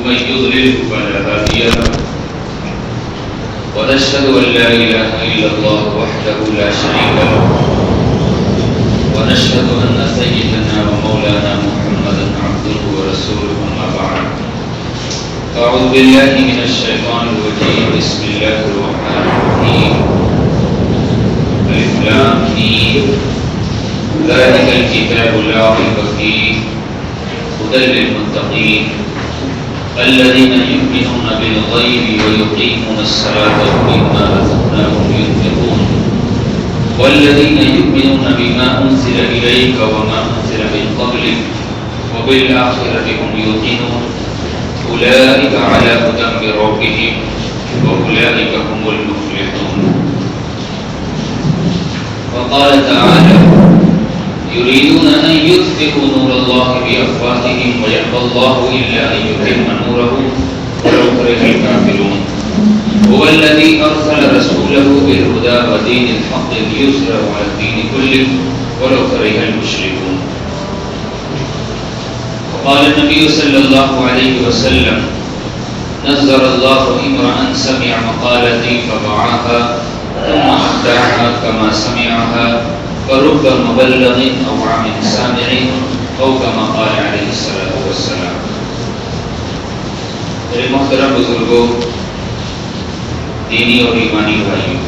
ومن يضلل فلا هادي له ونشهد أن لا إله إلا الله وحده لا شريك له ونشهد أن سيدنا ومولانا محمدا عبده ورسوله أما بعد أعوذ بالله من الشيطان الرجيم بسم الله الرحمن الرحيم ألف لام ميم ذلك الكتاب لا ريب فيه هدى للمتقين الذين يؤمنون بالغيب ويقيمون الصلاة ومما رزقناهم ينفقون والذين يؤمنون بما أنزل إليك وما أنزل من قبلك وبالآخرة هم يوقنون أولئك على هدى من ربهم وأولئك هم المفلحون. وقال تعالى يريدون أن يطفئوا نور الله بأفواههم ويأبى الله إلا أن يتم نوره ولو كره الكافرون. هو الذي أرسل رسوله بالهدى ودين الحق ليظهره على الدين كله ولو كره المشركون. وقال النبي صلى الله عليه وسلم نزل الله امرأ سمع مقالتي فوعاها ثم أبدعها كما سمعها فرب مبلغ أو عام سامع أو كما قال عليه الصلاة والسلام. میرے محترم بزرگوں، دینی اور ایمانی بھائیوں،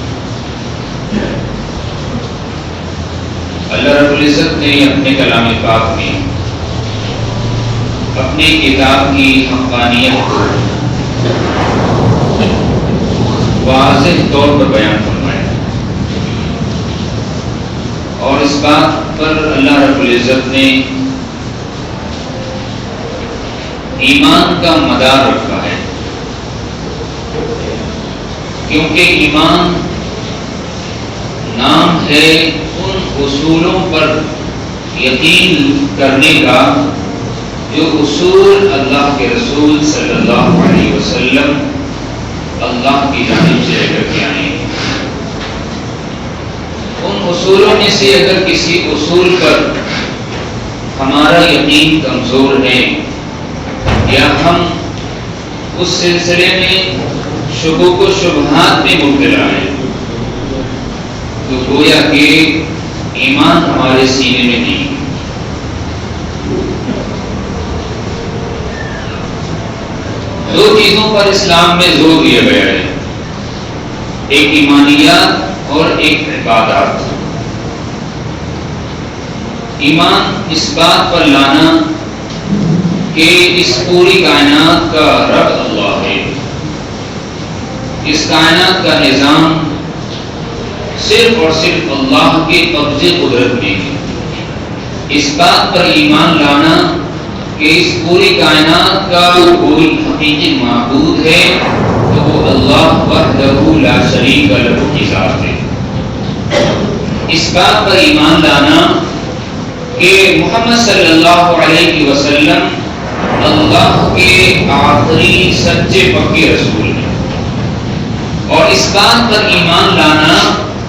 اللہ رب العزت نے اپنے کلام پاک میں اپنی کتاب کی حقانیت کو واضح طور پر بیان فرمایا، اور اس بات پر اللہ رب العزت نے ایمان کا مدار رکھا ہے، کیونکہ ایمان نام ہے ان اصولوں پر یقین کرنے کا جو اصول اللہ کے رسول صلی اللہ علیہ وسلم اللہ کی جانب سے لے کر کے آئے ہیں۔ ان اصولوں میں سے اگر کسی اصول پر ہمارا یقین کمزور ہے یا ہم اس سلسلے میں شکوک و شبہات میں مبتلا ہیں تو گویا کہ ایمان ہمارے سینے میں نہیں۔ دو چیزوں پر اسلام میں زور دیا گیا ہے، ایک ایمانیات اور ایک عبادات۔ ایمان اس بات پر لانا کہ اس پوری کائنات کا رب اللہ ہے، اس کائنات کا نظام صرف اور صرف اللہ کے قبضے قدرت میں ہے۔ اس بات پر ایمان لانا کہ اس پوری کائنات کا کوئی حقیقی معبود ہے تو وہ اللہ وحدہ لا شریک لہ کی ذات ہے۔ اس بات پر ایمان لانا کہ محمد صلی اللہ علیہ وسلم اللہ کے آخری سچے پکے رسول ہیں، اور اس بات پر ایمان لانا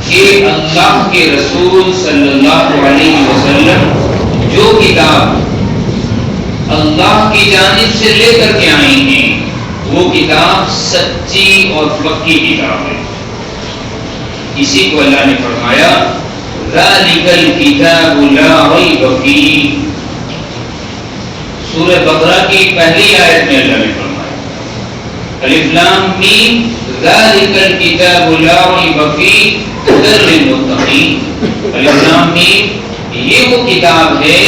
کہ اللہ کے رسول صلی اللہ علیہ وسلم جو کتاب اللہ کی جانب سے لے کر کے آئی ہیں وہ کتاب سچی اور پکی کتاب ہے۔ اسی کو اللہ نے فرمایا ذَلِكَ الْكِتَابُ لَا رَيْبَ فِيهِ، سورہ بقرہ کی پہلی آیت میں اللہ نے فرمایا الف لام میم ذَلِكَ الْكِتَابُ لَا رَيْبَ فِيهِ هُدًى لِلْمُتَّقِينَ۔ الف لام میم یہ وہ کتاب ہے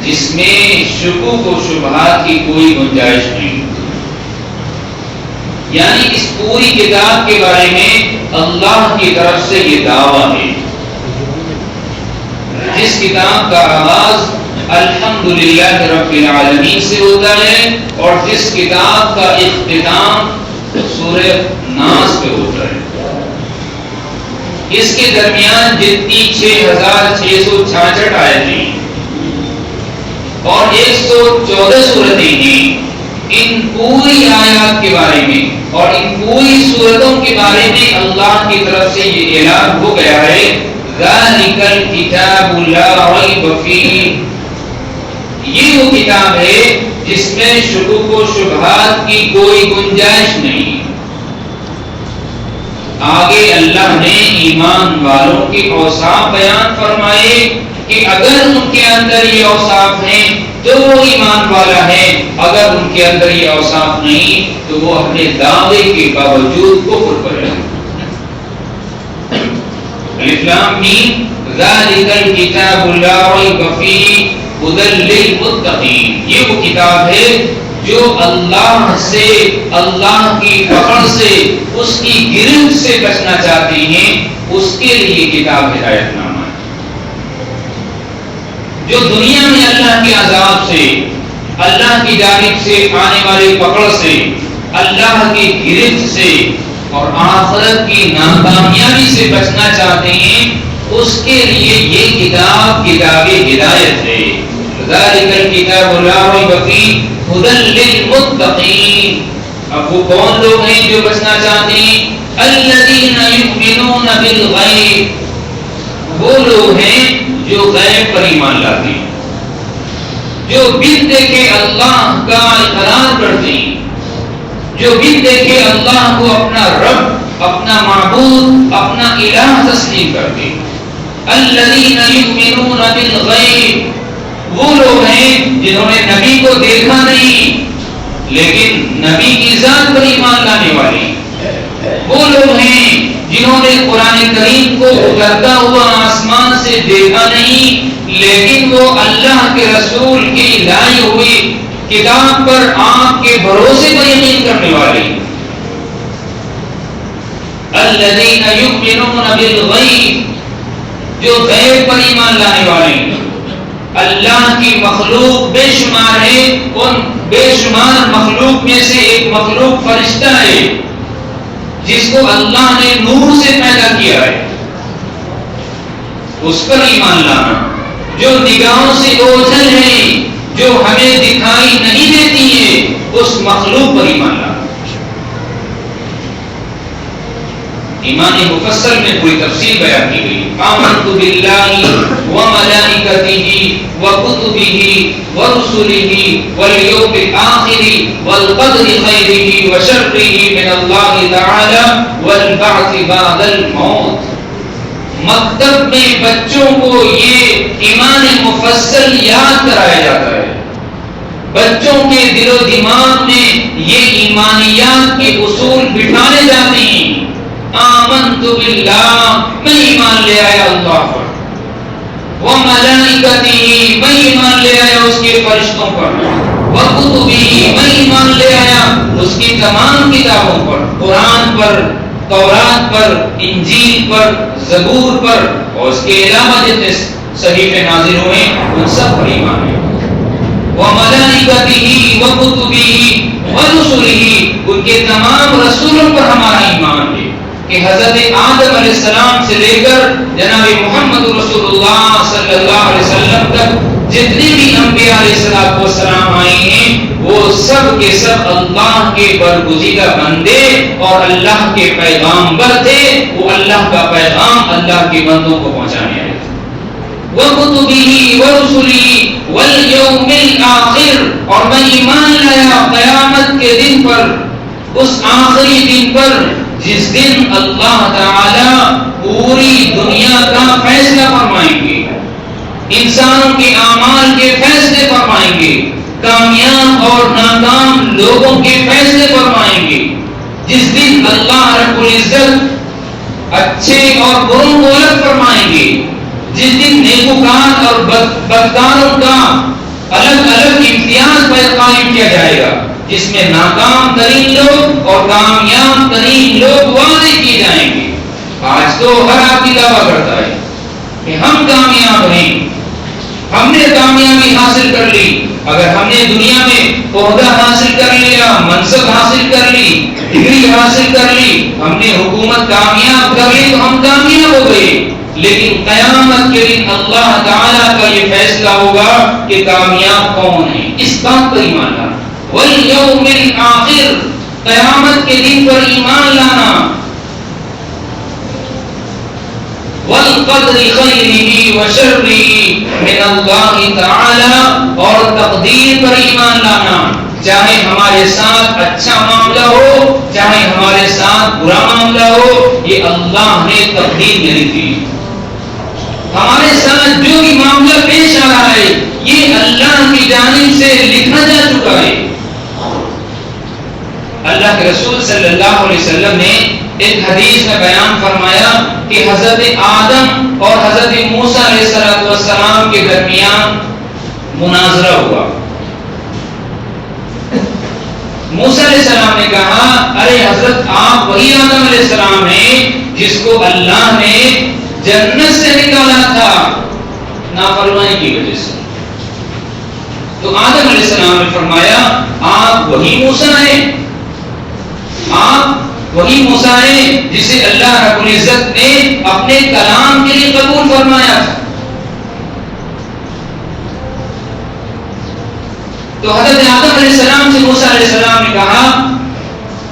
جس میں شکوک و شبہات کی کوئی گنجائش نہیں، یعنی اس پوری کتاب کے بارے میں اللہ کی طرف سے یہ دعویٰ ہے۔ جس کتاب کا آغاز الحمدللہ رب العالمین سے ہوتا ہے اور جس کتاب کا اختتام سورہ ناس پہ ہوتا ہے، اس کے درمیان جتنی 6666 آیتیں اور 114 صورتیں ہیں، ان پوری آیات کے بارے میں اور ان پوری صورتوں کے بارے میں اللہ کی طرف سے یہ اعلان ہو گیا ہے ذَلِكَ الْكِتَابُ لَا رَيْبَ فِيهِ، یہ وہ کتاب ہے جس میں شکوک و شبہات کی کوئی گنجائش نہیں۔ آگے اللہ نے ایمان والوں کے اوصاف بیان فرمائے کہ اگر ان کے اندر یہ اوصاف ہیں تو وہ ایمان والا ہے، اگر ان کے اندر یہ اوصاف نہیں تو وہ اپنے دعوے کے باوجود کفر پر ہے۔ الف لام میم ذالک الکتاب لا ریب فیہ ھدی للمتقین، یہ وہ کتاب ہے جو اللہ سے، اللہ کی پکڑ سے، اس کی گرفت سے بچنا چاہتے ہیں، اس کے لیے کتاب ہدایت نامہ ہے۔ جو دنیا میں اللہ کے عذاب سے، اللہ کی جانب سے آنے والی پکڑ سے، اللہ کی گرفت سے اور آخرت کی ناکامیابی سے بچنا چاہتے ہیں، اس کے لیے یہ کتاب کتاب ہدایت ہے۔ ذالک الکتاب لا ریب فیہ ھدی للمتقین، اب وہ کون لوگ ہیں جو بچنا چاہتے ہیں؟ الذین یؤمنون بالغیب، وہ لوگ ہیں جو غیب پر ایمان لاتے ہیں، جو بن دیکھے اللہ کا اقرار کرتے ہیں، جو بن دیکھے اللہ کو اپنا رب، اپنا معبود، اپنا الہ تسلیم کرتے ہیں۔ الذین یؤمنون بالغیب، وہ لوگ ہیں جنہوں نے نبی کو دیکھا نہیں لیکن نبی کی ذات پر ایمان لانے والے، وہ لوگ ہیں جنہوں نے قرآن کریم کو اترتا ہوا آسمان سے دیکھا نہیں لیکن وہ اللہ کے رسول کی لائی ہوئی کتاب پر آپ کے بھروسے پر یقین کرنے والے۔ الذین یؤمنون بالغیب، جو غیب پر ایمان لانے والے۔ اللہ کی مخلوق بے شمار ہے، ان بے شمار مخلوق میں سے ایک مخلوق فرشتہ ہے جس کو اللہ نے نور سے پیدا کیا ہے، اس پر ایمان لانا۔ جو نگاہوں سے اوجھل ہے، جو ہمیں دکھائی نہیں دیتی ہے، اس مخلوق پر ایمان لانا۔ ایمان مفصل میں پوری تفصیل بیان کی گئی۔ آمنت باللہ وملائکتہ وکتبہ ورسلہ والیوم الآخر والقدر خیرہ وشرہ من اللہ تعالی والبعث بعد الموت۔ مکتب میں بچوں کو یہ ایمان مفصل یاد کرایا جاتا ہے، بچوں کے دل و دماغ میں یہ ایمانیات کے اصول بٹھائے جاتے ہیں۔ آمنت باللہ، میں ایمان لے آیا اللہ پر، وملائکتہ، میں ایمان لے آیا اس کے فرشتوں پر، وکتبہ، میں ایمان لے آیا اس کی تمام کتابوں پر، قرآن پر، تورات پر، انجیل پر، زبور پر اور اس کے علاوہ جتنے صحیفے نازل ہوئے ان سب پر ایمان ہے۔ وملائکتہ وکتبہ ورسلہ، ان کے تمام رسولوں پر ہمارا ایمان ہے کہ حضرت آدم علیہ السلام سے لے کر جناب محمد رسول اللہ صلی اللہ علیہ وسلم تک جتنے بھی انبیاء علیہ السلام آئے ہیں وہ سب کے سب اللہ کے برگزیدہ بندے اور اللہ کے پیغامبر تھے، وہ اللہ کا پیغام اللہ کے بندوں کو پہنچانے آئے تھے۔ وَكُتُبِهِ وَرُسُلِهِ وَالْيَوْمِ الْآخِرِ، اور میں ایمان لایا قیامت کے دن پر، اس آخری دن پر جس دن اللہ تعالی پوری دنیا کا فیصلہ فرمائیں گے، انسانوں کے اعمال کے فیصلے فرمائیں گے، کامیاب اور ناکام لوگوں کے فیصلے فرمائیں گے، جس دن اللہ رب العزت اچھے اور بروں کو الگ فرمائیں گے، جس دن نیکوکار اور بدکاروں کا الگ الگ امتیاز قائم کیا جائے گا، جس میں ناکام ترین لوگ اور کامیاب ترین لوگ وعدے کیے جائیں گے۔ آج تو ہر آدمی دعویٰ کرتا ہے کہ ہم کامیاب ہیں، ہم نے کامیابی حاصل کر لی، اگر ہم نے دنیا میں عہدہ حاصل کر لیا، منصب حاصل کر لی، ڈگری حاصل کر لی، ہم نے حکومت کامیاب کر لی تو ہم کامیاب ہو گئے۔ لیکن قیامت کے دن اللہ تعالیٰ کا یہ فیصلہ ہوگا کہ کامیاب کون ہے، اس بات پر ایمان لانا۔ وَالْيَوْمِ الْآخِرِ، قیامت کے دن پر ایمان لانا۔ والقدر خیرہ وشرہ من اللہ تعالی، اور تقدیر پر ایمان لانا، چاہے ہمارے ساتھ اچھا معاملہ ہو چاہے ہمارے ساتھ برا معاملہ ہو، یہ اللہ نے تقدیر میں لکھی۔ ہمارے ساتھ جو بھی معاملہ پیش آ رہا ہے یہ اللہ کی جانب سے لکھا جا چکا ہے۔ اللہ کے رسول صلی اللہ علیہ وسلم نے ایک حدیث میں بیان فرمایا کہ حضرت آدم اور حضرت موسیٰ علیہ السلام کے درمیان مناظرہ ہوا۔ موسیٰ علیہ السلام نے کہا، ارے حضرت آپ وہی آدم علیہ السلام ہیں جس کو اللہ نے جنت سے نکالا تھا نافرمانی کی وجہ سے۔ تو آدم علیہ السلام نے فرمایا، آپ وہی موسیٰ ہیں، آپ وہی موسیٰ ہیں جسے اللہ رب العزت نے اپنے کلام کے لیے قبول فرمایا تھا۔ تو حضرت آدم علیہ السلام سے موسیٰ علیہ السلام نے کہا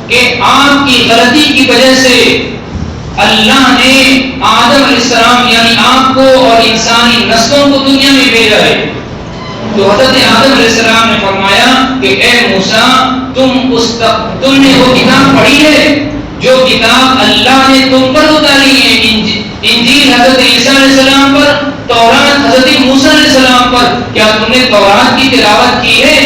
کہ آپ کی غلطی کی وجہ سے اللہ نے آدم علیہ السلام یعنی آپ کو اور انسانی نسلوں کو دنیا میں بھیجا ہے۔ تو حضرت آدم علیہ السلام نے فرمایا کہ اے موسیٰ، تم نے وہ کتاب پڑھی ہے جو کتاب اللہ نے تم پر اتاری ہے، انجیل حضرت عیسیٰ علیہ السلام پر، تورات حضرت موسیٰ علیہ السلام پر، کیا تم نے تورات کی تلاوت کی ہے؟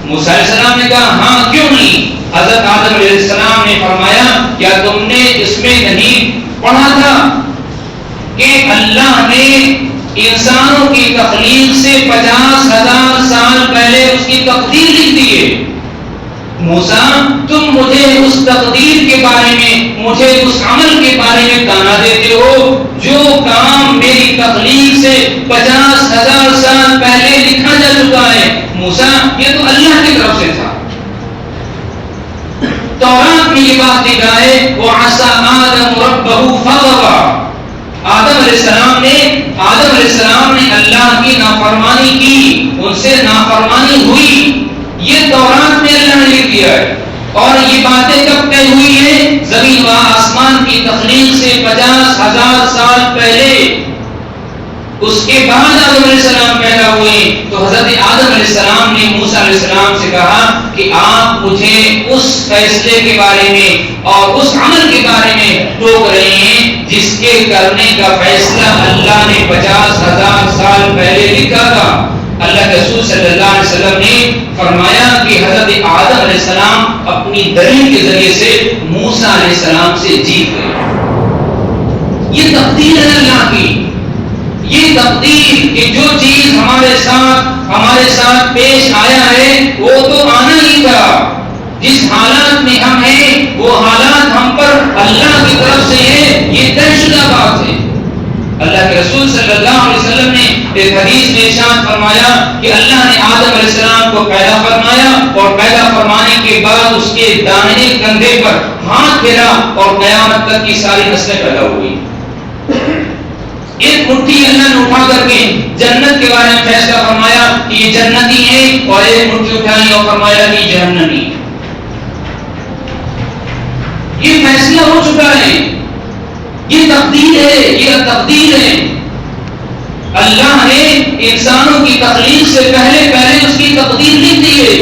موسیٰ علیہ السلام نے کہا ہاں، کیوں نہیں؟ حضرت آدم علیہ السلام نے فرمایا کیا تم نے اس میں نہیں پڑھا تھا کہ اللہ نے انسانوں کی تخلیق سے 50,000 سال پہلے اس کی تقدیر لکھ دی ہے؟ موسیٰ، تم مجھے اس تقدیر کے بارے میں، مجھے اس عمل کے بارے میں تانا دیتے ہو جو کام میری تخلیق سے 50,000 سال پہلے لکھا جا چکا ہے۔ موسیٰ، یہ تو اللہ کی طرف سے تھا۔ تورات میں یہ بات لکھا ہے وَعَصَىٰ آدَمُ رَبَّهُ فَغَوَىٰ، آدم علیہ السلام نے اللہ کی نافرمانی کی، ان سے نافرمانی ہوئی، یہ تورات میں اللہ نے لکھ دیا ہے۔ اور یہ باتیں کب طے ہوئی ہیں؟ زمین و آسمان کی تخلیق سے 50,000 سال پہلے، اس کے بعد آدم علیہ السلام پیدا ہوئے۔ تو حضرت آدم علیہ السلام نے موسیٰ علیہ السلام سے کہا کہ آپ مجھے اس فیصلے کے بارے میں اور اس عمل کے بارے میں ٹوک رہے ہیں جس کے کرنے کا فیصلہ اللہ نے 50,000 سال پہلے لکھا تھا۔ اللہ کے رسول صلی اللہ علیہ وسلم نے فرمایا کہ حضرت آدم علیہ السلام اپنی دلیل کے ذریعے سے موسیٰ علیہ السلام سے جیت گئے۔ یہ تقدیر ہے اللہ کی، یہ تقدیر کہ جو چیز ہمارے ساتھ پیش آیا ہے وہ تو آنا ہی تھا۔ جس حالات میں ہم ہیں وہ حالات ہم پر اللہ کی طرف سے ہے، یہ طے شدہ بات ہے۔ اللہ کے رسول صلی اللہ علیہ وسلم نے ایک حدیث میں ارشاد فرمایا کہ اللہ نے آدم علیہ السلام کو پیدا فرمایا اور پیدا فرمانے کے بعد اس کے داہنے کندھے پر ہاتھ پھیرا اور قیامت تک کی ساری نسلیں پیدا ہوئی۔ ایک مٹھی اللہ نے اٹھا کر کے جنت کے بارے میں فیصلہ فرمایا کہ یہ جنتی ہے، اور ایک مٹھی اٹھائی اور فرمایا کہ یہ جہنمی۔ یہ فیصلہ ہو چکا ہے، یہ تقدیر ہے، یہ تقدیر ہے۔ اللہ نے انسانوں کی تخلیق سے پہلے اس کی تقدیر لکھ دی ہے۔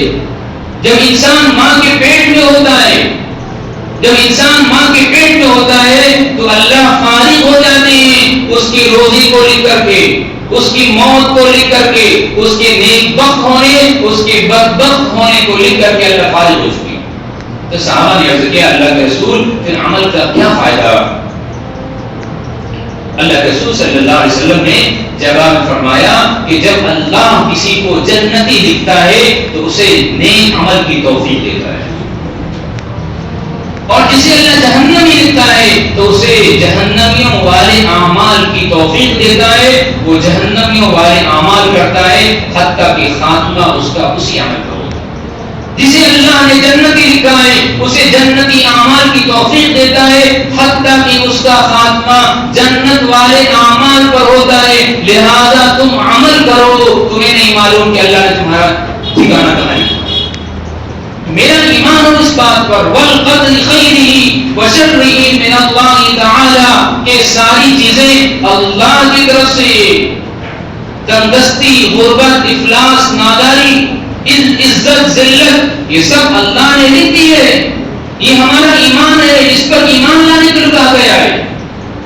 جب انسان ماں کے پیٹ میں ہوتا ہے تو اللہ فارغ ہو جاتے ہیں اس کی روزی کو لکھ کر کے، اس کی موت کو لکھ کر کے، اس کے نیک بخت ہونے، اس کے بدبخت ہونے کو لکھ کر کے اللہ فارغ ہو چکے۔ تو صحابہ نے عرض کیا اللہ کے رسول پھر عمل کا کیا فائدہ؟ اللہ کے رسول صلی اللہ علیہ وسلم نے جواب میں فرمایا کہ جب اللہ کسی کو جنتی لکھتا ہے تو اسے نیک عمل کی توفیق دیتا ہے، اور جسے اللہ جہنمی لکھتا ہے تو اسے جہنمیوں والے اعمال کی توفیق دیتا ہے، وہ جہنمیوں والے اعمال کرتا ہے حتیٰ کہ خاتمہ اس کا اسی عمل کا ہوتا ہے۔ جسے اللہ نے جنتی لکھا ہے اسے جنتی اعمال کی توفیق دیتا ہے حتیٰ کہ اس کا خاتمہ جنت والے اعمال پر ہوتا ہے۔ لہذا تم عمل کرو، تمہیں نہیں معلوم کہ اللہ نے تمہارا ٹھکانہ کہاں ہے۔ میرا ایمان اور اس بات پر والقدر خیرہ وشرہ من اللہ تعالی کہ ساری چیزیں اللہ کی طرف سے، تندرستی، غربت، افلاس، ناداری، عزت، ذلت، یہ سب اللہ نے لکھ دی ہے. یہ ہمارا ایمان ہے جس پر ایمان لانے کو کہا گیا ہے.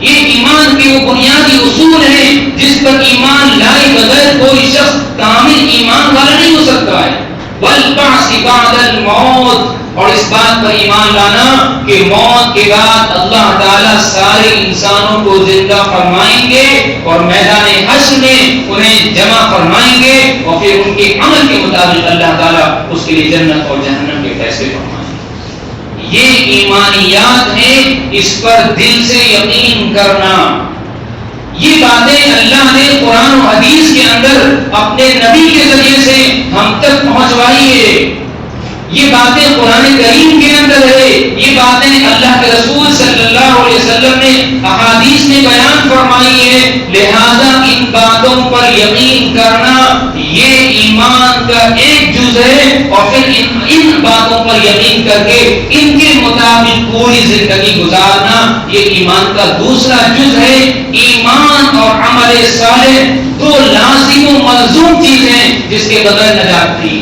یہ ایمان کے وہ بنیادی اصول ہیں جس پر ایمان لائے بغیر کوئی شخص کامل ایمان والا نہیں ہو سکتا ہے. والبعث بعد الموت، اور اس بات پر ایمان لانا کہ موت کے بعد اللہ تعالیٰ سارے انسانوں کو زندہ فرمائیں گے اور میدان حشر میں انہیں جمع فرمائیں گے اور پھر ان کے عمل کے مطابق اللہ تعالیٰ اس کے لیے جنت اور جہنم کے فیصلے فرمائیں گے. یہ ایمانیات ہیں، اس پر دل سے یقین کرنا. یہ باتیں اللہ نے قرآن و حدیث کے اندر اپنے نبی کے ذریعے سے ہم تک پہنچوائی ہے. یہ باتیں قرآن کریم کے اندر ہے. یہ باتیں اللہ کے رسول صلی اللہ علیہ وسلم نے احادیث میں بیان فرمائی ہے. لہذا ان باتوں پر یقین کرنا یہ ایمان کا ایک جز ہے، اور پھر ان باتوں پر یقین کر کے ان کے مطابق پوری زندگی گزارنا یہ ایمان کا دوسرا جز ہے. ایمان اور عمل صالح دو لازم و ملزوم چیزیں جس کے بغیر نجات تھی.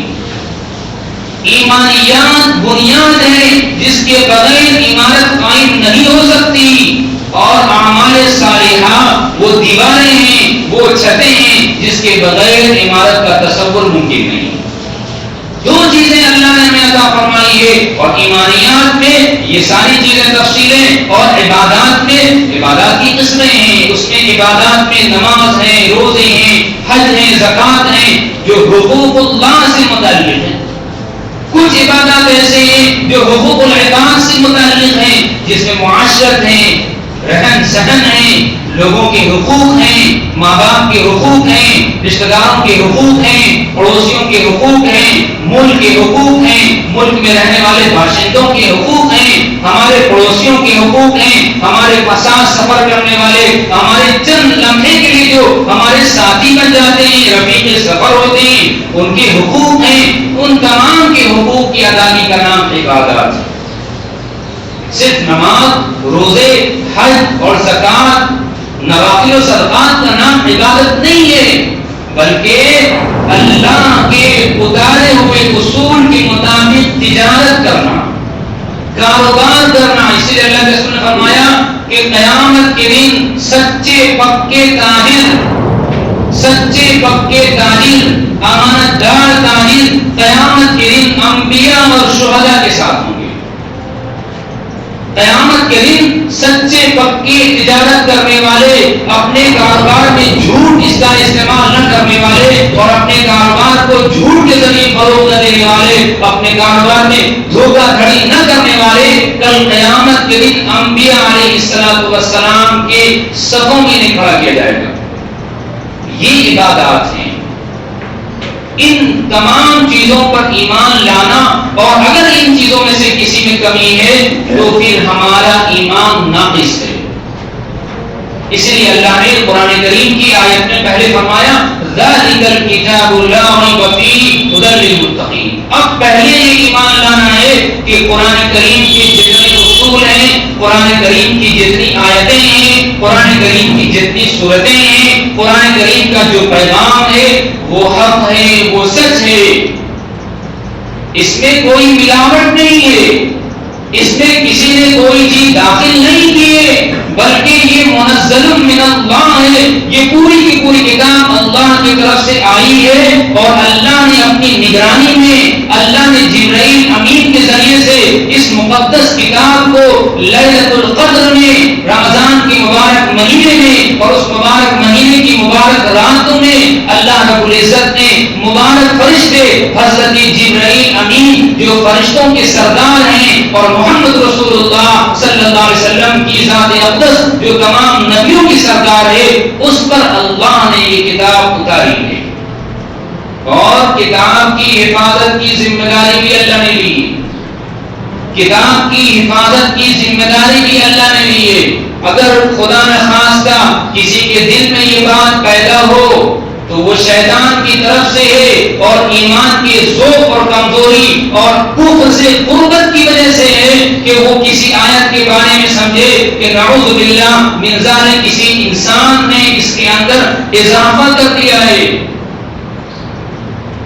ایمانیات بنیاد ہے جس کے بغیر عمارت قائم نہیں ہو سکتی، اور اعمال صالحہ وہ دیواریں ہیں، وہ چھتیں ہیں جس کے بغیر عمارت کا تصور ممکن نہیں. دو چیزیں اللہ نے ہمیں عطا فرمائی ہے، اور ایمانیات میں یہ ساری چیزیں تفصیلیں، اور عبادات میں عبادات کی قسمیں ہیں. اس میں عبادات میں نماز ہے، روزے ہیں، حج ہیں، زکوٰۃ ہیں جو حقوق اللہ سے متعلق ہیں. کچھ عبادات ایسے ہیں جو حقوق العباد سے متعلق ہیں جس میں معاشرت ہیں، رہن سہن ہیں، لوگوں کے حقوق ہیں، ماں باپ کے حقوق ہیں، رشتہ داروں کے حقوق ہیں، پڑوسیوں کے حقوق ہیں، ملک کے حقوق ہیں، ملک میں رہنے والے باشندوں کے حقوق ہیں، ہمارے پڑوسیوں کے حقوق ہیں، ہمارے ساتھ سفر کرنے والے، ہمارے چند لمحے کے لیے جو ہمارے ساتھی بن جاتے ہیں، رفیق سفر ہوتے ہیں، ان کے حقوق ہیں. ان تمام کے حقوق کی ادائیگی کا نام عبادات ہے. صرف نماز، روزے، حج اور زکوٰۃ، نوافل و صدقات کا نام عبادت نہیں ہے، بلکہ اللہ کے اتارے ہوئے اصول کے مطابق تجارت کرنا، کاروبار کرنا. اسی لیے اللہ کے رسول نے فرمایا کہ قیامت کے دن سچے پکے تاجر، امانت دار تاجر قیامت کے دن انبیاء اور شہداء کے ساتھ ہوں گے. قیامت کے دن سچے پکے تجارت کرنے والے، اپنے کاروبار میں جھوٹ اس کا استعمال نہ کرنے والے، اور اپنے کاروبار کو جھوٹ کے ذریعے فروغ نہ دینے والے، اپنے کاروبار میں دھوکہ دھڑی نہ کرنے والے، کل قیامت کے دن انبیاء علیہ السلام کے صفوں میں انہیں کھڑا کیا جائے گا. یہ عبادات ہیں. ان تمام چیزوں پر ایمان لانا، اور اگر ان چیزوں میں سے کسی میں کمی ہے تو پھر ہمارا ایمان ناقص ہے. اسی لیے اللہ نے قرآن کریم کی آیت میں پہلے فرمایا ذَلِكَ الْكِتَابُ لَا رَيْبَ فِيهِ هُدًى لِّلْمُتَّقِينَ. اب پہلے یہ ایمان لانا ہے کہ قرآن کریم کے جتنے اصول ہیں، قرآن کریم کی جتنی آیتیں ہیں، قرآن کریم کی جتنی سورتیں ہیں، قرآن کریم کا جو پیغام ہے وہ حق ہے، وہ سچ ہے. اس میں کوئی ملاوٹ نہیں ہے، اس میں کسی نے کوئی چیز داخل نہیں کی ہے، بلکہ یہ منزل من اللہ ہے. یہ پوری کی پوری کتاب اللہ کی طرف سے آئی ہے، اور اللہ نے اپنی نگرانی میں، اللہ نے جبرائیل امین کے ذریعے سے اس مقدس کتاب کو لیلۃ القدر میں، رمضان کے مبارک مہینے میں، اور اس مبارک مہینے کی مبارک راتوں میں اللہ رب العزت نے مبارک فرشتے حضرت جبرائیل امین جو فرشتوں کے سردار ہیں، اور محمد رسول اللہ صلی اللہ علیہ وسلم کی ذات اقدس جو تمام نبیوں کی سردار ہے، اس پر اللہ نے یہ کتاب اتاری ہے. اور کتاب کی حفاظت کی ذمہ داری بھی اللہ نے لی. کتاب کی حفاظت کی ذمہ داری بھی اللہ نے لی ہے. اگر خدا نخواستہ کسی کے دل میں یہ بات پیدا ہو تو وہ شیطان کی طرف سے ہے اور ایمان کے ذوق اور کمزوری اور کفر سے قربت کی وجہ سے ہے کہ وہ کسی آیت کے بارے میں سمجھے کہ نعوذ باللہ من ذالک کسی انسان نے اس کے اندر اضافہ کر دیا ہے،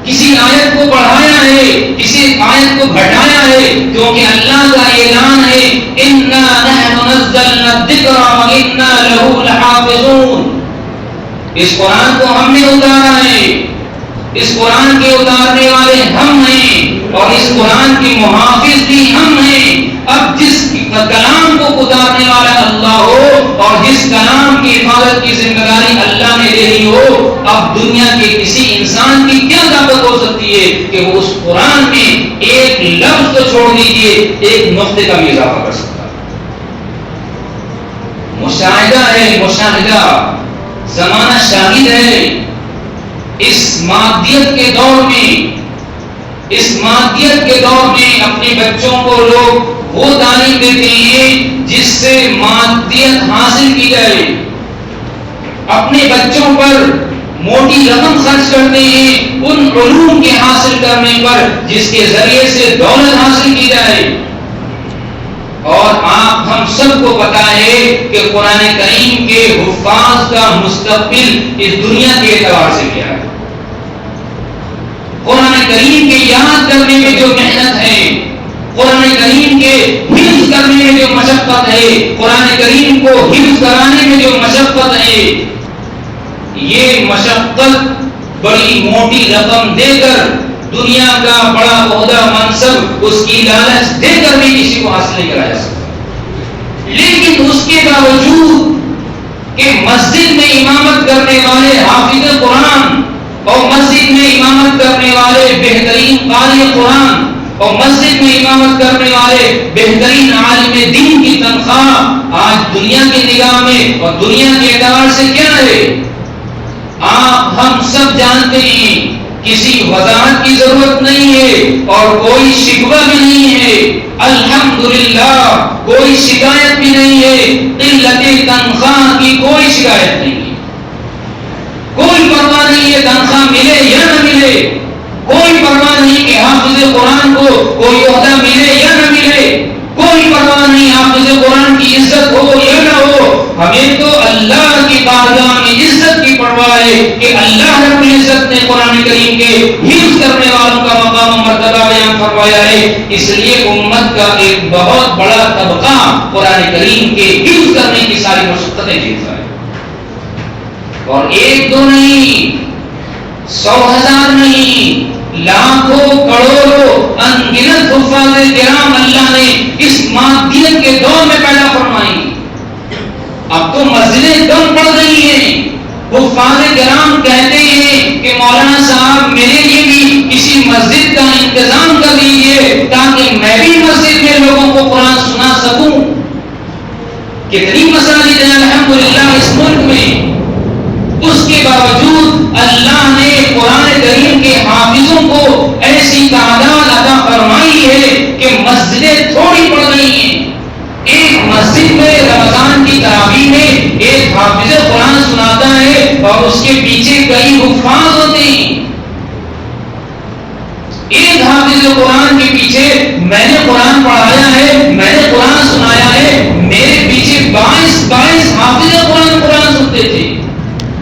کسی آیت کو بڑھایا ہے، کسی آیت کو گھٹایا ہے، کیونکہ اللہ کا اعلان ہے اِنَّا نَحْنُ نَزَّلْنَا الذِّكْرَ وَإِنَّا لَهُ لَحَافِظُونَ، اس قرآن کو ہم نے اتارا ہے، اس قرآن کے اتارنے والے ہم ہیں اور اس قرآن کے محافظ بھی ہم ہیں۔ اب جس کلام کو اتارنے والا اللہ ہو اور جس کلام کی حفاظت کی ذمہ داری اللہ نے لے لی ہو، اب دنیا کے کسی انسان کی کیا طاقت ہو سکتی ہے کہ وہ اس قرآن میں ایک لفظ تو چھوڑ دیجیے، ایک نقطے کا بھی اضافہ کر سکتا ہے۔ مشاہدہ ہے، مشاہدہ، زمانہ شاہد ہے۔ اس مادیت کے دور میں، اس مادیت کے دور میں اپنے بچوں کو لوگ وہ تعلیم دیتے ہیں جس سے مادیت حاصل کی جائے، اپنے بچوں پر موٹی رقم خرچ کرتے ہیں ان علوم کے حاصل کرنے پر جس کے ذریعے سے دولت حاصل کی جائے۔ اور آپ ہم سب کو پتا ہے کہ قرآن کریم کے حفاظ کا مستقبل اس دنیا کے اعتبار سے کیا ہے۔ قرآن کریم کے یاد کرنے میں جو محنت ہے، قرآن کریم کے حفظ کرنے میں جو مشقت ہے، قرآن کریم کو حفظ کرانے میں جو مشقت ہے، یہ مشقت بڑی موٹی رقم دے کر، دنیا کا بڑا عہدہ منصب اس کی لالچ دے کر بھی کسی کو حاصل نہیں کرایا جا سکتا۔ لیکن اس کے باوجود کہ مسجد میں امامت کرنے والے حافظ قرآن اور مسجد میں امامت کرنے والے بہترین قاری قرآن اور مسجد میں امامت کرنے والے بہترین عالم دین کی تنخواہ آج دنیا کی نگاہ میں اور دنیا کے اعتبار سے کیا ہے؟ آپ ہم سب جانتے ہیں، کسی وضاحت کی ضرورت نہیں ہے اور کوئی شکوہ بھی نہیں ہے، الحمدللہ کوئی شکایت بھی نہیں ہے، قلت تنخواہ کی کوئی شکایت نہیں ہے، کوئی پرواہ نہیں ہے تنخواہ ملے یا نہ ملے، کوئی پرواہ نہیں کہ حافظ قرآن کو کوئی عہدہ ملے یا نہ ملے، کوئی پرواہ نہیں حافظ قرآن کی عزت ہو یا نہ ہو، ہمیں تو اللہ کی بارگاہ میں عزت کی پرواہ ہے کہ اللہ رب العزت نے قرآن کریم کے حفظ کرنے والوں کا مقام و مرتبہ بیان فرمایا ہے۔ اس لیے امت کا ایک بہت بڑا طبقہ قرآن کریم کے حفظ کرنے کی ساری مشقتیں جھیلتا ہے، اور ایک دو نہیں، 100,000 نہیں، لاکھوں کروڑوں انگنت حفاظ کرام اللہ نے اس مادیت کے دور میں پیدا فرمائی۔ اب تو مسجدیں کم پڑ گئی ہیں، حفاظ کرام کہتے ہیں کہ مولانا صاحب میرے لیے بھی کسی مسجد کا انتظام کر دیجیے تاکہ میں بھی مسجد میں لوگوں کو قرآن سنا سکوں۔ کتنی مساجد ہیں الحمدللہ اس ملک میں، اس کے باوجود اللہ نے قرآن کریم کے حافظوں کو ایسی تعداد عطا فرمائی ہے کہ مسجدیں تھوڑی پڑ گئی ہیں۔ ایک مسجد میں رمضان کی تراویح میں ایک حافظ قرآن سناتا ہے اور اس کے پیچھے کئی حفاظ ہوتے ہیں۔ ایک حافظ قرآن کے پیچھے میں نے قرآن پڑھایا ہے، میں نے قرآن سنایا ہے، میرے پیچھے 22 حافظ قرآن سنتے تھے۔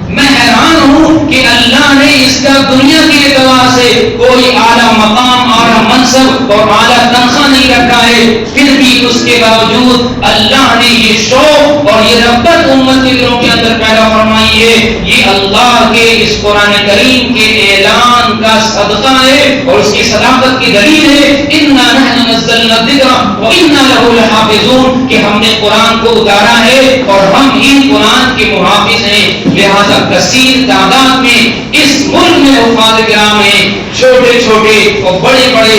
میں حیران ہوں کہ اللہ نے اس کا دنیا کے اعتبار سے کوئی اعلیٰ مقام، اعلیٰ منصب اور اعلیٰ تنخواہ نہیں رکھا ہے، پھر بھی اس کے باوجود اللہ نے یہ شوق اور یہ رغبت امت کے دلوں کے اندر پیدا فرمائی ہے۔ یہ اللہ کے اس قرآن کریم کے اعلان کا صدقہ ہے اور اس کی صداقت کی دلیل ہے اِنَّا نَحْنُ نَزَّلْنَا الذِّكْرَ وَإِنَّا لَهُ لَحَافِظُونَ، کہ ہم نے قرآن کو اتارا ہے اور ہم ہی قرآن کے محافظ ہیں۔ لہذا کثیر تعداد میں اس ملک میں حفاظ کرام ہیں، چھوٹے چھوٹے اور بڑے بڑے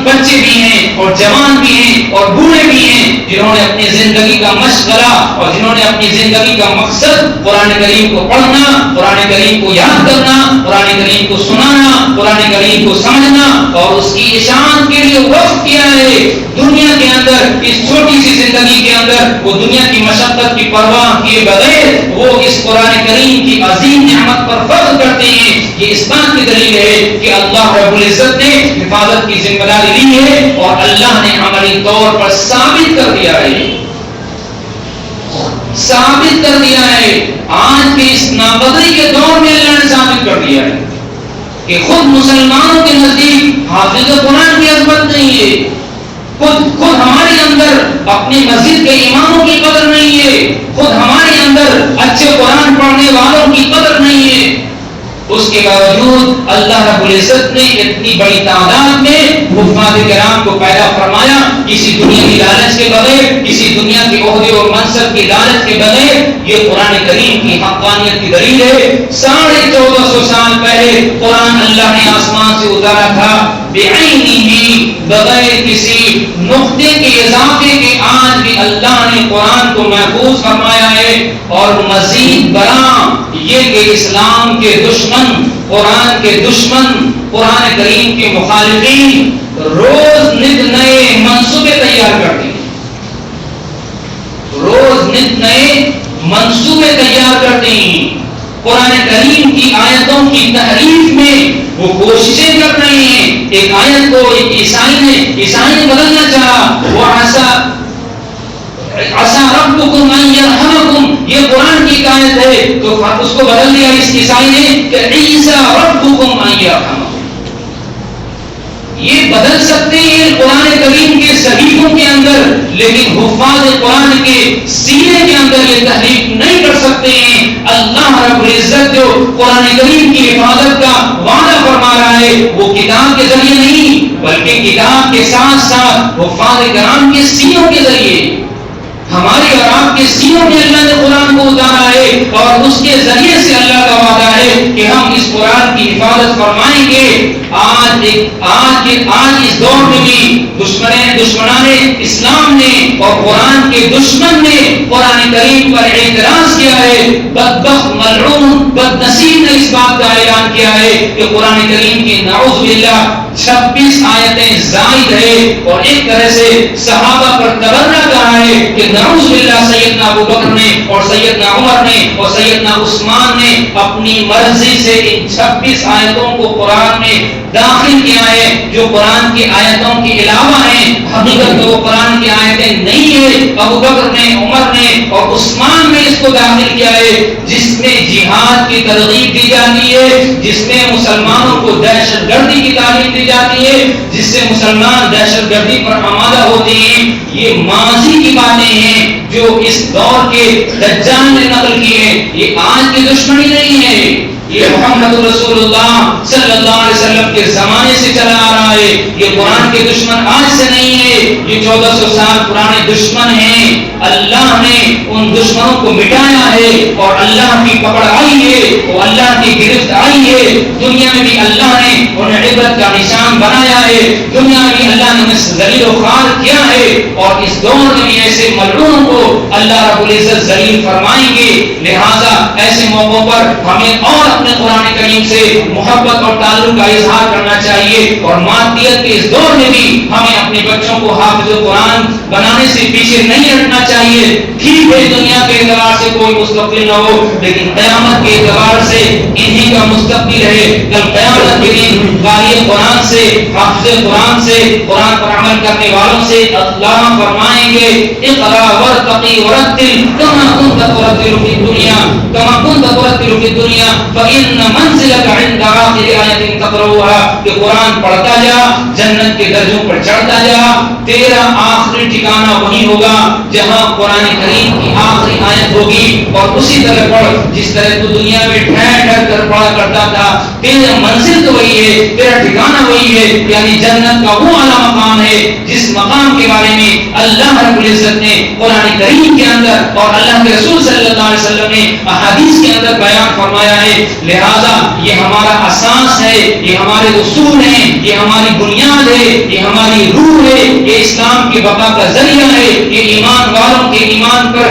بچے بھی ہیں اور جوان بھی ہیں اور بوڑھے بھی ہیں، جنہوں نے اپنی زندگی کا مشغلہ اور جنہوں نے اپنی زندگی کا مقصد قرآن کریم کو پڑھنا، قرآن کریم کو یاد کرنا، قرآن کریم کو سنانا، قرآن کریم کو سمجھنا اور اس کی اشاعت کے لیے وقف کیا ہے۔ دنیا کے اندر اندر، اس چھوٹی سی زندگی کے اندر وہ دنیا کی مشقت کی پرواہ کیے بغیر وہ اس قرآن کریم کی عظیم نعمت پر فخر کرتے ہیں، یہ اس بات کی دلیل ہے کہ اللہ رب العزت نے حفاظت کی ذمہ داری لی ہے اور اللہ نے عملی طور پر ثابت کر دیا ہے، ثابت کر دیا ہے۔ آج کے اس نابغی کے دور میں اللہ نے ثابت کر دیا ہے کہ خود مسلمانوں کے نزدیک حافظ قرآن کی عظمت نہیں ہے، خود ہمارے اندر اپنے مسجد کے اماموں کی قدر نہیں ہے، خود ہمارے اندر اچھے قرآن پڑھنے والوں کی قدر نہیں ہے، اس کے باوجود اللہ رب العزت نے اتنی بڑی تعداد میں حفاظ کرام کو پیدا فرمایا، کسی دنیا کی لالچ کے بغیر، کسی دنیا کے عہدے اور منصب کی لالچ کے بغیر۔ یہ قرآن کریم کی حقانیت کی دلیل ہے۔ 1450 سال پہلے قرآن اللہ نے آسمان سے اتارا تھا بعینہ، بغیر کسی نقطے کے اضافے کے۔ آج بھی اللہ نے قرآن کو محفوظ فرمایا ہے، اور مزید برآں یہ کہ اسلام کے دشمن، قرآن کے دشمن، قرآن کریم کے مخالفین روز نت نئے منصوبے تیار کرتے ہیں، روز نت نئے منصوبے تیار کرتے ہیں۔ قرآن کریم کی آیتوں کی تحریف میں وہ کوششیں کر رہے ہیں۔ ایک آیت کو ایک عیسائی نے بدلنا چاہا، وہ عسیٰ ربکم ان یرحمکم، یہ قرآن کی آیت ہے تو اس کو بدل دیا اس عیسائی نے کہ عیسیٰ ربکم ان یرحمکم۔ یہ بدل سکتے ہیں قرآن کریم کے صحیفوں کے اندر، لیکن حفاظ قرآن کے سینے کے اندر یہ تحریف نہیں کر سکتے ہیں۔ اللہ رب العزت جو قرآن کریم کی حفاظت کا وعدہ فرما رہا ہے وہ کتاب کے ذریعے نہیں، بلکہ کتاب کے ساتھ ساتھ حفاظ کرام کے سینوں کے ذریعے، ہمارے اور آپ کے سینوں میں اللہ نے قرآن کو اتارا ہے، اور اس کے ذریعے سے اللہ کا وعدہ ہے کہ ہم اس قرآن کی حفاظت فرمائیں گے۔ آج اس دور میں بھی دشمنان اسلام نے اور قرآن کے دشمن نے قرآن کریم پر اعتراض کیا ہے۔ بدبخت، ملعون، بدنصیب نے اس بات کا اعلان کیا ہے کہ قرآن کریم کی نعوذ باللہ 26 آیتیں زائد ہے، اور ایک طرح سے صحابہ پر تبرہ کہا ہے کہ نعوذ باللہ سیدنا ابو بکر نے اور سیدنا عمر نے اور سیدنا عثمان نے اپنی مرضی سے ان 26 آیتوں کو قرآن میں داخل کیا ہے، جو قرآن کی آیتوں کے علاوہ ہیں۔ حقیقت میں وہ قرآن کی آیتیں نہیں ہیں، ابو بکر نے، عمر نے اور عثمان نے اس کو داخل کیا ہے، جس میں جہاد کی ترغیب دی جاتی ہے، جس میں مسلمانوں کو دہشت گردی کی تعلیم دی جاتی ہے، جس سے مسلمان دہشت گردی پر آمادہ ہوتے ہیں۔ یہ ماضی کی باتیں ہیں جو اس دور کے دجال نے نقل کی ہے، یہ آج کی دشمنی نہیں ہے، یہ محمد رسول اللہ صلی اللہ علیہ وسلم کے زمانے سے چلا آ رہا ہے۔ یہ قرآن کے دشمن آج سے نہیں ہے، یہ 1400 سال پرانے دشمن ہیں۔ اللہ نے ان دشمنوں کو مٹایا ہے، اور اللہ کی پکڑ آئی ہے، اور اللہ کی گرفت آئی ہے۔ دنیا میں بھی اللہ نے انہیں عبرت کا نشان بنایا ہے، دنیا میں بھی اللہ نے انہیں ذلیل و خوار کیا ہے، اور اس دور میں بھی ایسے ملعونوں کو اللہ رب العزت ذلیل فرمائیں گے۔ لہذا ایسے موقعوں پر ہمیں اور اپنے قرآن کریم سے محبت اور تعلق کا اظہار کرنا چاہیے، اور مادیت کے اس دور میں بھی ہمیں اپنے بچوں کو حافظ قرآن بنانے سے پیچھے نہیں ہٹنا چاہیے۔ ٹھیک ہے دنیا کے اعتبار سے کوئی مستقبل نہ ہو، لیکن قیامت کے اعتبار سے انہی کا مستقبل ہے۔ کل قیامت کے دن قاری قرآن سے، حافظ قرآن سے، قرآن پر عمل کرنے والوں سے اللہ فرمائیں گے اقرا ورتقی ورتل کما كنت ترتل في الدنيا كما كنت ترتل في الدنيا فإن منزلك عند آخر آية تقرأها، کہ قرآن پڑھتا جا، جنت کے درجوں پر چڑھتا جا، تیرا آخری ٹھکانہ وہی ہوگا جہاں قرآن کریم کی آخری آیت ہوگی، اور اسی طرح پڑھ جس طرح تو دنیا میں ٹھہر ٹھہر کر پڑھا کرتا تھا۔ تیرا منزل تو وہی ہے، تیرا ٹھکانہ وہی ہے، یعنی جنت کا وہ اعلیٰ مقام ہے جس مقام کے بارے میں اللہ رب العزت نے قرآن کریم کے اندر اور اللہ کے رسول صلی اللہ علیہ وسلم نے احادیث کے اندر بیان فرمایا ہے۔ لہذا یہ ہمارا اساس ہے، یہ ہمارے اصول ہیں، یہ ہماری بنیاد ہے، یہ ہماری روح ہے، یہ اسلام کی بقا کا ذریعہ ہے، یہ ایمان والوں کے ایمان پر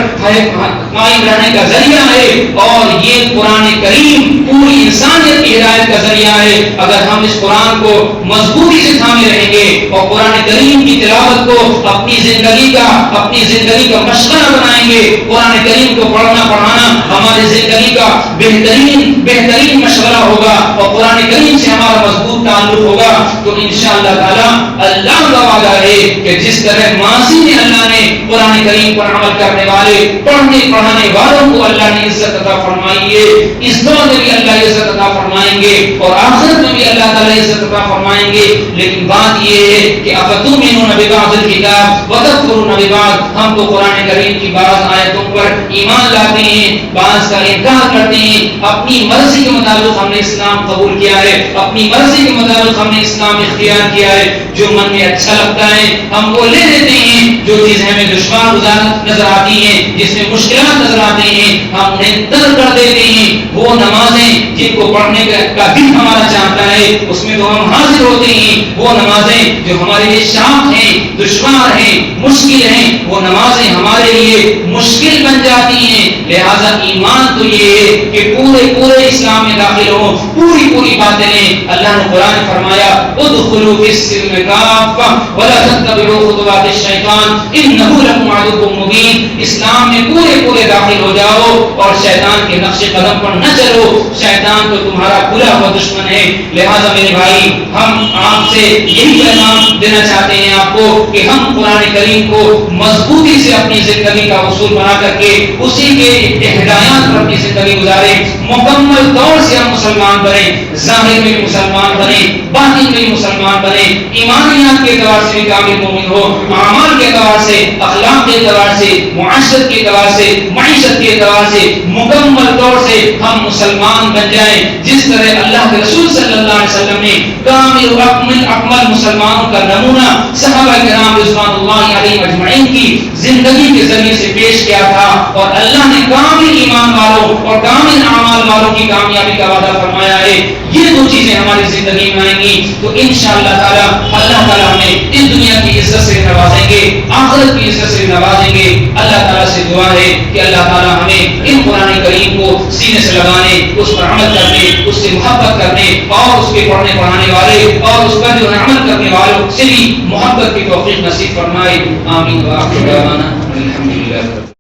قائم رہنے کا ذریعہ ہے، اور یہ قرآن کریم پوری انسانیت کی ہدایت کا ذریعہ ہے۔ اگر ہم اس قرآن کو مضبوطی سے تھامے رہیں گے اور قرآن کریم کی تلاوت کو اپنی زندگی کا مشغلہ بنائیں گے، قرآن کریم کو پڑھنا پڑھانا ہماری زندگی کا بہترین مشغلہ ہوگا اور قرآن کریم سے ہمارا مضبوط تعلق ہوگا، تو انشاءاللہ تعالی اللہ کا وعدہ ہے کہ جس طرح ماضی میں اللہ نے قرآن کریم پر عمل کرنے والے پڑھنے پڑھانے والوں کو اللہ نے عزت عطا فرمائی ہے، اس دور میں بھی اللہ عزت عطا فرمائیں گے اور آخرت میں بھی اللہ تعالی عزت عطا فرمائیں گے۔ لیکن بات یہ ہے کہ افتؤمنون ببعض الکتاب وتکفرون ببعض، ہم تو قرآن کریم کی بعض آیتوں پر ایمان لاتے ہیں، بعض کا انکار کرتے ہیں، اپنی مرضی کے مطابق ہم نے اسلام قبول کیا ہے، اپنی مرضی کے مطابق ہم نے اسلام اختیار کیا ہے، جو من میں اچھا لگتا ہے ہم وہ لے لیتے ہیں، جو چیزیں ہمیں دشوار نظر آتی ہیں، جس میں مشکلات نظر آتے ہیں ہم انہیں ترک کر دیتے ہیں۔ وہ نمازیں جن کو پڑھنے کا دل ہمارا چاہتا ہے اس میں تو ہم حاضر ہوتے ہیں، وہ نمازیں جو ہمارے لیے شاق ہیں، دشوار ہیں، مشکل ہیں، وہ نمازیں ہمارے لیے مشکل بن جاتی ہیں۔ لہذا ایمان تو یہ ہے کہ پورے اسلام میں داخل ہو، پوری باتیں اللہ نے قرآن فرمایا ادخلوا فی السلم کافہ ولا تتبعوا خطوات الشیطان انہ لکم عدو مبین، اسلام میں پورے داخل ہو جاؤ اور شیطان کے نقش قدم پر نہ چلو، شیطان تو تمہارا کھلا ہوا دشمن ہے۔ لہذا میرے بھائی ہم آپ سے یہی پیغام دینا چاہتے ہیں آپ کو کہ ہم قرآن کریم کو مضبوطی سے اپنی زندگی کا اصول بنا کر کے اسی کے ہدایات پر اپنی زندگی گزاریں، مکمل طور سے ہم مسلمان بنیں، ظاہر میں بھی مسلمان بنیں، باطن میں بھی مسلمان بنیں، ایمانیات کے اعتبار سے بھی کامل مومن ہو، اعمال کے اعتبار سے، اخلاق کے اعتبار سے، معاشرت کے اعتبار سے، معیشت کے اعتبار سے مکمل طور سے ہم مسلمان بن جائیں، جس طرح اللہ کے رسول صلی اللہ علیہ وسلم نے کامل اکمل مسلمانوں کا نمونہ صحابہ کرام رضوان اللہ علیہم اجمعین کی زندگی کے ذریعے سے پیش کیا تھا، اور اللہ نے کامل ایمان والوں اور کامل اعمال والوں کی کامیابی کا وعدہ فرمایا ہے۔ یہ دو چیزیں ہماری زندگی میں آئیں گی تو انشاءاللہ تعالی اللہ تعالی ہمیں اس دنیا کی عزت سے نوازیں گے، آخرت کی عزت سے نوازیں گے۔ اللہ تعالی سے دعا ہے کہ اللہ تعالی ہمیں ان قرآن کریم کو سینے سے لگانے، اس پر عمل کرنے، اس سے محبت کرنے اور اس کے پڑھنے پڑھانے والے اور اس پر جو عمل کرنے والوں سے بھی محبت کی توفیق نصیب فرمائے۔ آمین وآخر دعوانا الحمدللہ۔